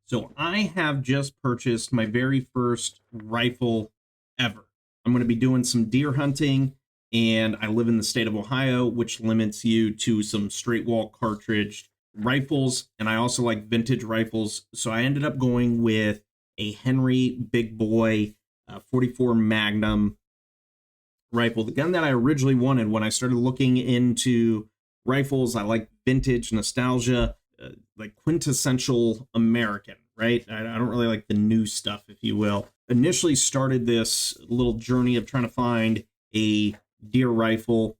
So I have just purchased my very first rifle ever. I'm going to be doing some deer hunting, and I live in the state of Ohio, which limits you to some straight wall cartridge rifles. And I also like vintage rifles. So I ended up going with a Henry Big Boy 44 Magnum rifle, the gun that I originally wanted when I started looking into rifles. I like vintage nostalgia, like quintessential American, right? I don't really like the new stuff, if you will. Initially started this little journey of trying to find a deer rifle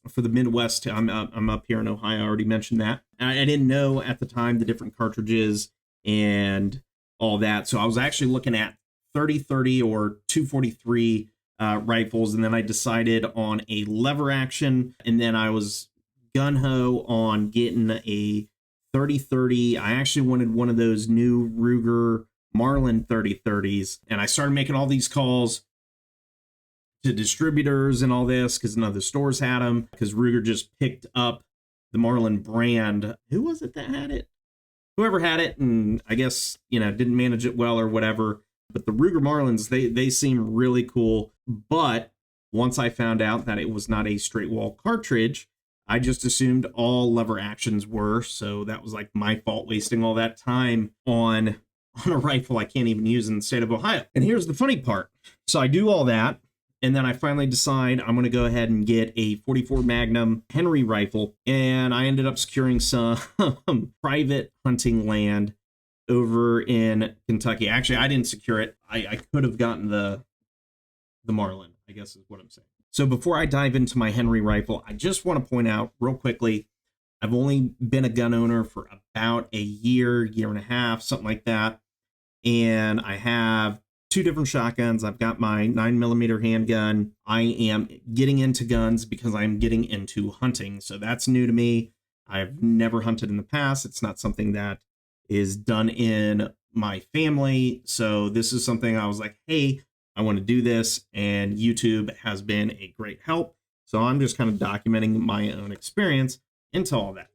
for the Midwest. I'm up here in Ohio. I already mentioned that. I didn't know at the time the different cartridges and all that. So I was actually looking at 30-30 or 243 rifles, and then I decided on a lever action, and then I was gun-ho on getting a 30-30. I actually wanted one of those new Ruger Marlin 30-30s, and I started making all these calls to distributors and all this because none of the stores had them, because Ruger just picked up the Marlin brand. Who was it that had it? Whoever had it, and I guess, didn't manage it well or whatever. But the Ruger Marlins, they seem really cool. But once I found out that it was not a straight wall cartridge, I just assumed all lever actions were. So that was like my fault, wasting all that time on a rifle I can't even use in the state of Ohio. And here's the funny part. So I do all that, and then I finally decide I'm going to go ahead and get a 44 Magnum Henry rifle. And I ended up securing some private hunting land over in Kentucky. Actually, I didn't secure it. I could have gotten the Marlin, I guess is what I'm saying. So before I dive into my Henry rifle, I just want to point out real quickly, I've only been a gun owner for about a year and a half, something like that. And I have two different shotguns. I've got my 9mm handgun. I am getting into guns because I'm getting into hunting. So that's new to me. I've never hunted in the past. It's not something that is done in my family. So this is something I was like, hey, I want to do this. And YouTube has been a great help. So I'm just kind of documenting my own experience into all that.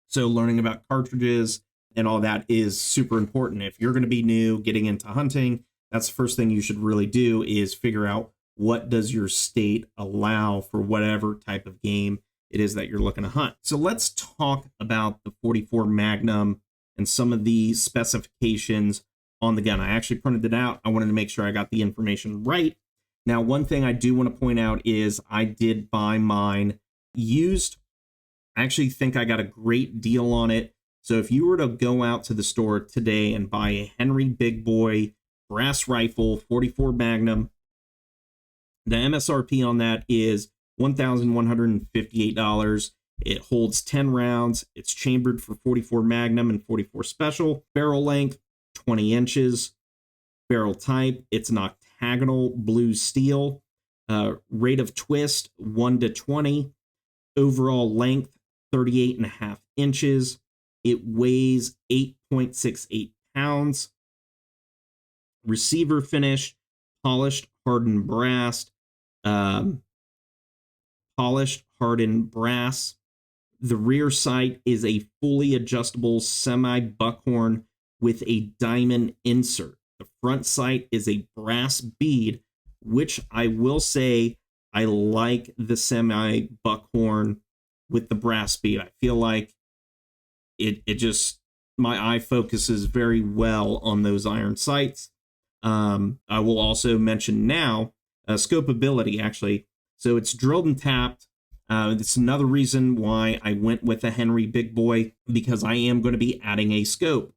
So learning about cartridges and all that is super important. If you're going to be new, getting into hunting, that's the first thing you should really do, is figure out what does your state allow for whatever type of game it is that you're looking to hunt. So let's talk about the 44 Magnum and some of the specifications on the gun. I actually printed it out. I wanted to make sure I got the information right. Now, one thing I do want to point out is I did buy mine used. I actually think I got a great deal on it. So if you were to go out to the store today and buy a Henry Big Boy brass rifle 44 Magnum, the MSRP on that is $1,158. It holds 10 rounds. It's chambered for 44 Magnum and 44 Special. Barrel length, 20 inches. Barrel type, it's an octagonal blue steel. Rate of twist, 1-20. Overall length, 38.5 inches. It weighs 8.68 pounds. Receiver finish, polished, hardened brass. Polished, hardened brass. The rear sight is a fully adjustable semi-buckhorn with a diamond insert. The front sight is a brass bead, which I will say I like the semi-buckhorn with the brass bead. I feel like it just, my eye focuses very well on those iron sights. I will also mention now scopeability, actually. So it's drilled and tapped. It's another reason why I went with a Henry Big Boy, because I am going to be adding a scope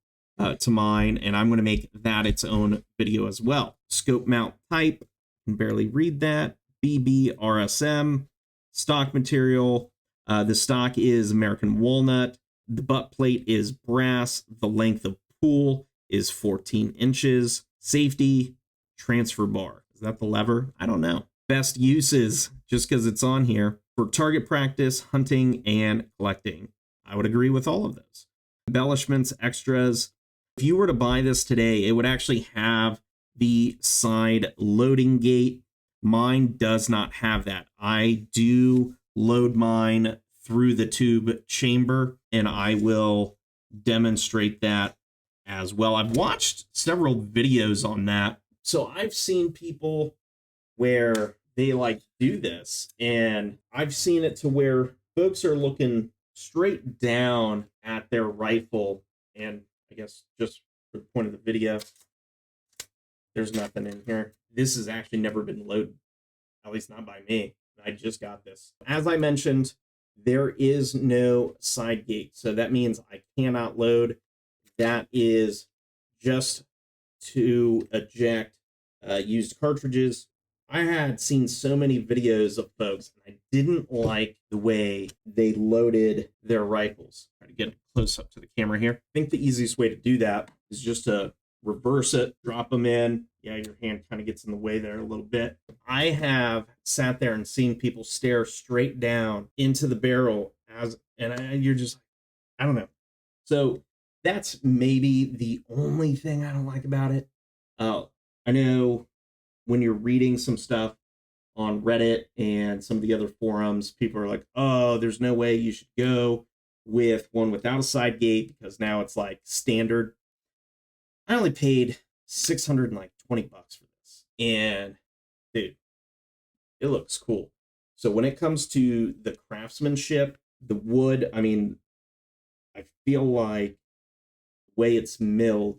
to mine, and I'm going to make that its own video as well. Scope mount type, can barely read that. BBRSM. Stock material. The stock is American walnut. The butt plate is brass. The length of pull is 14 inches. Safety, transfer bar. Is that the lever? I don't know. Best uses, just because it's on here, for target practice, hunting, and collecting. I would agree with all of those. Embellishments, extras. If you were to buy this today, it would actually have the side loading gate. Mine does not have that. I do load mine through the tube chamber, and I will demonstrate that as well. I've watched several videos on that. So I've seen people where they like do this, and I've seen it to where folks are looking straight down at their rifle, and I guess just for the point of the video, there's nothing in here. This has actually never been loaded, at least not by me. I just got this. As I mentioned, there is no side gate, so that means I cannot load. That is just to eject used cartridges. I had seen so many videos of folks, and I didn't like the way they loaded their rifles. Try to get close up to the camera here. I think the easiest way to do that is just to reverse it, drop them in. Yeah, your hand kind of gets in the way there a little bit. I have sat there and seen people stare straight down into the barrel you're just, I don't know. So that's maybe the only thing I don't like about it. I know when you're reading some stuff on Reddit and some of the other forums, people are like, oh, there's no way you should go with one without a side gate because now it's like standard. I only paid $620 for this. And dude, it looks cool. So when it comes to the craftsmanship, the wood, I mean, I feel like the way it's milled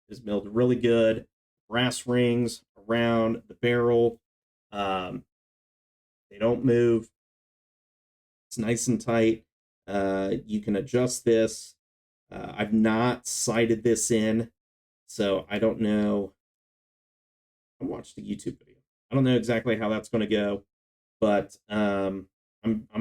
is milled really good. Brass rings around the barrel. They don't move. It's nice and tight. You can adjust this. I've not sighted this in, so I don't know. I watched a YouTube video. I don't know exactly how that's going to go, but I'm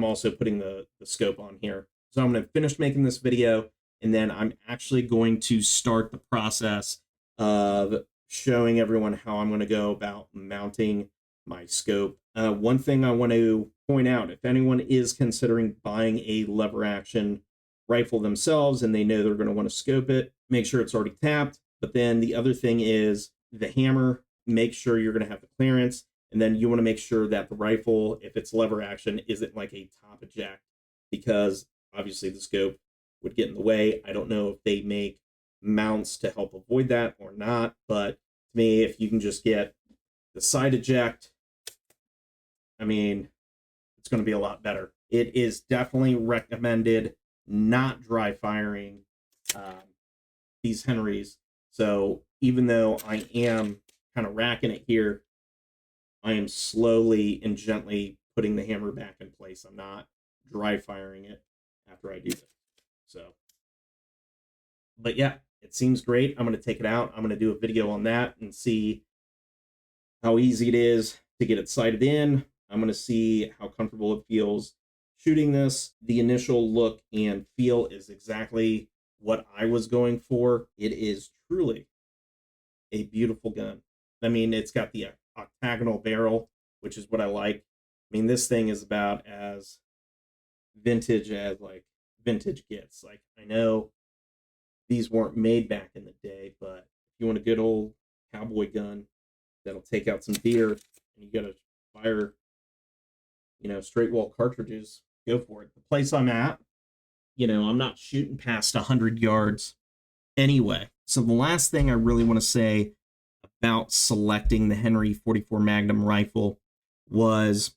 also putting the scope on here. So I'm going to finish making this video, and then I'm actually going to start the process of showing everyone how I'm going to go about mounting my scope. One thing I want to point out, if anyone is considering buying a lever action rifle themselves and they know they're going to want to scope it, make sure it's already tapped. But then the other thing is the hammer, make sure you're going to have the clearance. And then you want to make sure that the rifle, if it's lever action, isn't like a top eject, because obviously the scope would get in the way. I don't know if they make mounts to help avoid that or not, but to me, if you can just get the side eject, I mean, it's going to be a lot better. It is definitely recommended not dry firing these Henrys. So even though I am kind of racking it here, I am slowly and gently putting the hammer back in place. I'm not dry firing it after I do that. So, but yeah, it seems great. I'm going to take it out. I'm going to do a video on that and see how easy it is to get it sighted in. I'm going to see how comfortable it feels shooting this. The initial look and feel is exactly what I was going for. It is truly a beautiful gun. I mean, it's got the octagonal barrel, which is what I like. I mean, this thing is about as vintage as like vintage gets. Like, I know these weren't made back in the day, but if you want a good old cowboy gun that'll take out some deer and you got to fire, straight wall cartridges, go for it. The place I'm at, I'm not shooting past 100 yards anyway. So the last thing I really want to say about selecting the Henry 44 Magnum rifle was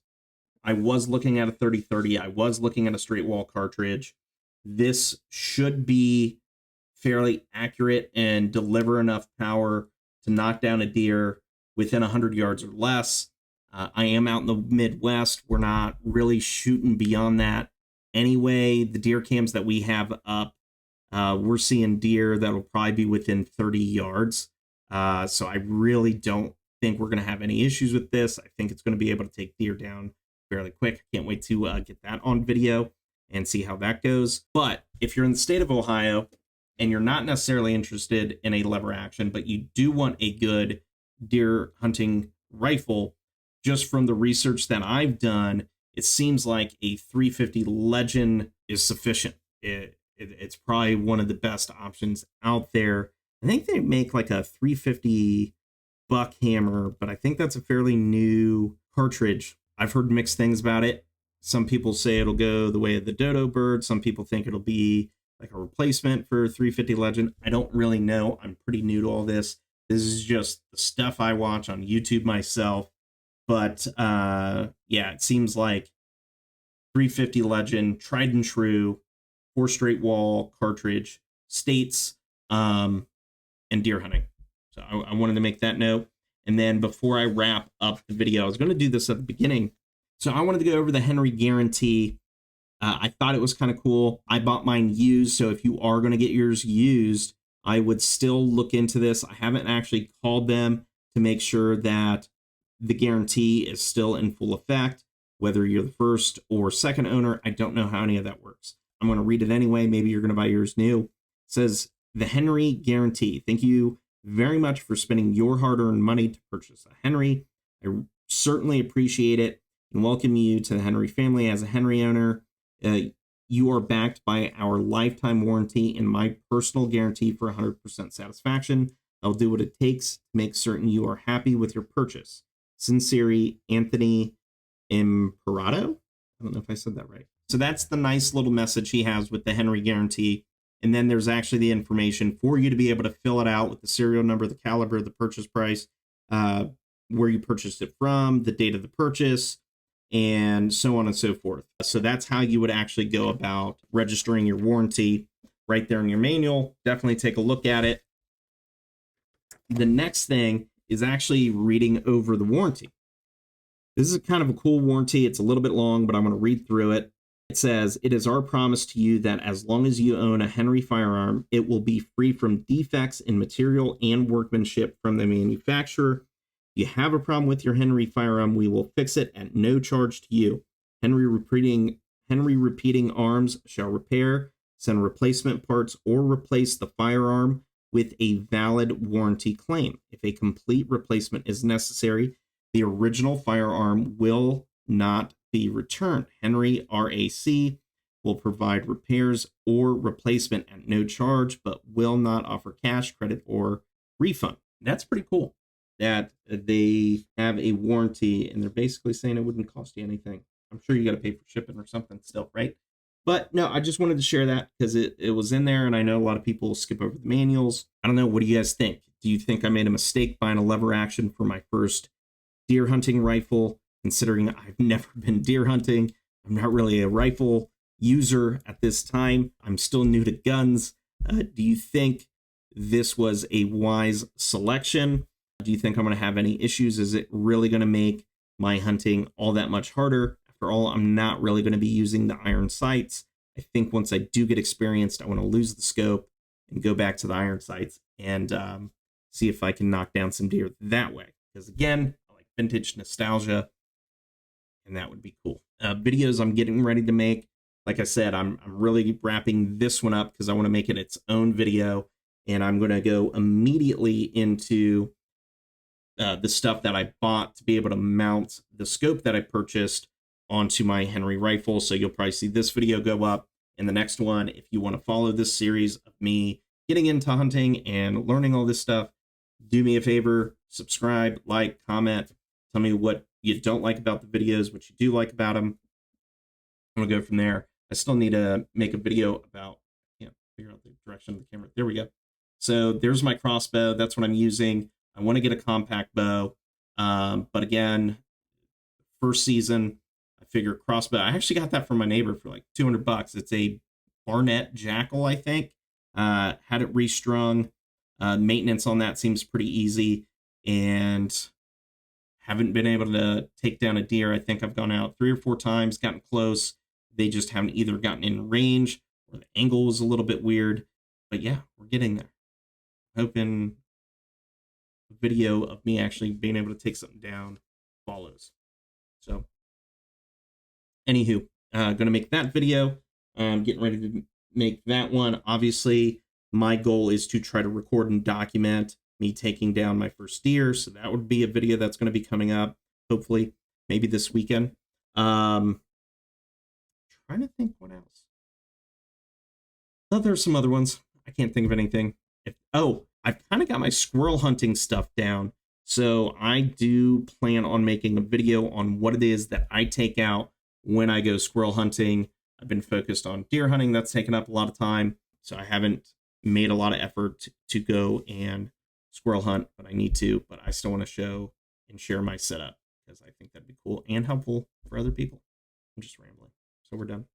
I was looking at a 30-30. I was looking at a straight wall cartridge. This should be fairly accurate and deliver enough power to knock down a deer within 100 yards or less. I am out in the Midwest. We're not really shooting beyond that anyway. The deer cams that we have up, we're seeing deer that will probably be within 30 yards. So I really don't think we're going to have any issues with this. I think it's going to be able to take deer down fairly quick. Can't wait to get that on video and see how that goes. But if you're in the state of Ohio and you're not necessarily interested in a lever action, but you do want a good deer hunting rifle, just from the research that I've done, it seems like a 350 Legend is sufficient. It's probably one of the best options out there. I think they make like a 350 buck hammer, but I think that's a fairly new cartridge. I've heard mixed things about it. Some people say it'll go the way of the dodo bird. Some people think it'll be like a replacement for 350 Legend. I don't really know. I'm pretty new to all this. This is just the stuff I watch on YouTube myself. But yeah, it seems like 350 Legend, tried and true, 4 straight wall cartridge, states, and deer hunting. So I wanted to make that note. And then before I wrap up the video, I was going to do this at the beginning. So I wanted to go over the Henry guarantee. I thought it was kind of cool. I bought mine used. So if you are going to get yours used, I would still look into this. I haven't actually called them to make sure that the guarantee is still in full effect. Whether you're the first or second owner, I don't know how any of that works. I'm going to read it anyway. Maybe you're going to buy yours new. It says, the Henry guarantee. Thank you very much for spending your hard-earned money to purchase a Henry. I certainly appreciate it and welcome you to the Henry family. As a Henry owner, you are backed by our lifetime warranty and my personal guarantee for 100% satisfaction. I'll do what it takes to make certain you are happy with your purchase. Sincerely, Anthony Imperato. I don't know if I said that right. So that's the nice little message he has with the Henry guarantee. And then there's actually the information for you to be able to fill it out with the serial number, the caliber, the purchase price, where you purchased it from, the date of the purchase, and so on and so forth. So that's how you would actually go about registering your warranty right there in your manual. Definitely take a look at it. The next thing is actually reading over the warranty. This is kind of a cool warranty. It's a little bit long, but I'm going to read through it. It says, it is our promise to you that as long as you own a Henry firearm, it will be free from defects in material and workmanship from the manufacturer. If you have a problem with your Henry firearm, we will fix it at no charge to you. Henry repeating arms shall repair, send replacement parts, or replace the firearm with a valid warranty claim. If a complete replacement is necessary, the original firearm will not be returned. Henry RAC will provide repairs or replacement at no charge, but will not offer cash, credit, or refund. That's pretty cool that they have a warranty and they're basically saying it wouldn't cost you anything. I'm sure you got to pay for shipping or something still, right? But no, I just wanted to share that because it was in there, and I know a lot of people skip over the manuals. I don't know. What do you guys think? Do you think I made a mistake buying a lever action for my first deer hunting rifle, considering I've never been deer hunting? I'm not really a rifle user at this time. I'm still new to guns. Do you think this was a wise selection? Do you think I'm going to have any issues? Is it really going to make my hunting all that much harder? After all, I'm not really going to be using the iron sights. I think once I do get experienced, I want to lose the scope and go back to the iron sights and see if I can knock down some deer that way. Because again, I like vintage nostalgia, and that would be cool. Videos I'm getting ready to make. Like I said, I'm really wrapping this one up because I want to make it its own video, and I'm going to go immediately into the stuff that I bought to be able to mount the scope that I purchased onto my Henry rifle. So you'll probably see this video go up in the next one. If you want to follow this series of me getting into hunting and learning all this stuff, do me a favor, subscribe, like, comment, tell me what you don't like about the videos, what you do like about them. I'm gonna go from there. I still need to make a video about, figure out the direction of the camera. There we go. So there's my crossbow. That's what I'm using. I want to get a compact bow. But again, first season, I figure crossbow. I actually got that from my neighbor for like $200. It's a Barnett Jackal, I think. Had it restrung. Maintenance on that seems pretty easy, and haven't been able to take down a deer. I think I've gone out 3 or 4 times, gotten close. They just haven't either gotten in range or the angle was a little bit weird. But yeah, we're getting there. Hoping a video of me actually being able to take something down follows. So, anywho, gonna make that video. I'm getting ready to make that one. Obviously, my goal is to try to record and document me taking down my first deer. So that would be a video that's going to be coming up, hopefully, maybe this weekend. Trying to think what else. Oh, there's some other ones. I can't think of anything. I've kind of got my squirrel hunting stuff down. So I do plan on making a video on what it is that I take out when I go squirrel hunting. I've been focused on deer hunting. That's taken up a lot of time. So I haven't made a lot of effort to go and squirrel hunt, but I need to. But I still want to show and share my setup because I think that'd be cool and helpful for other people. I'm just rambling. So we're done.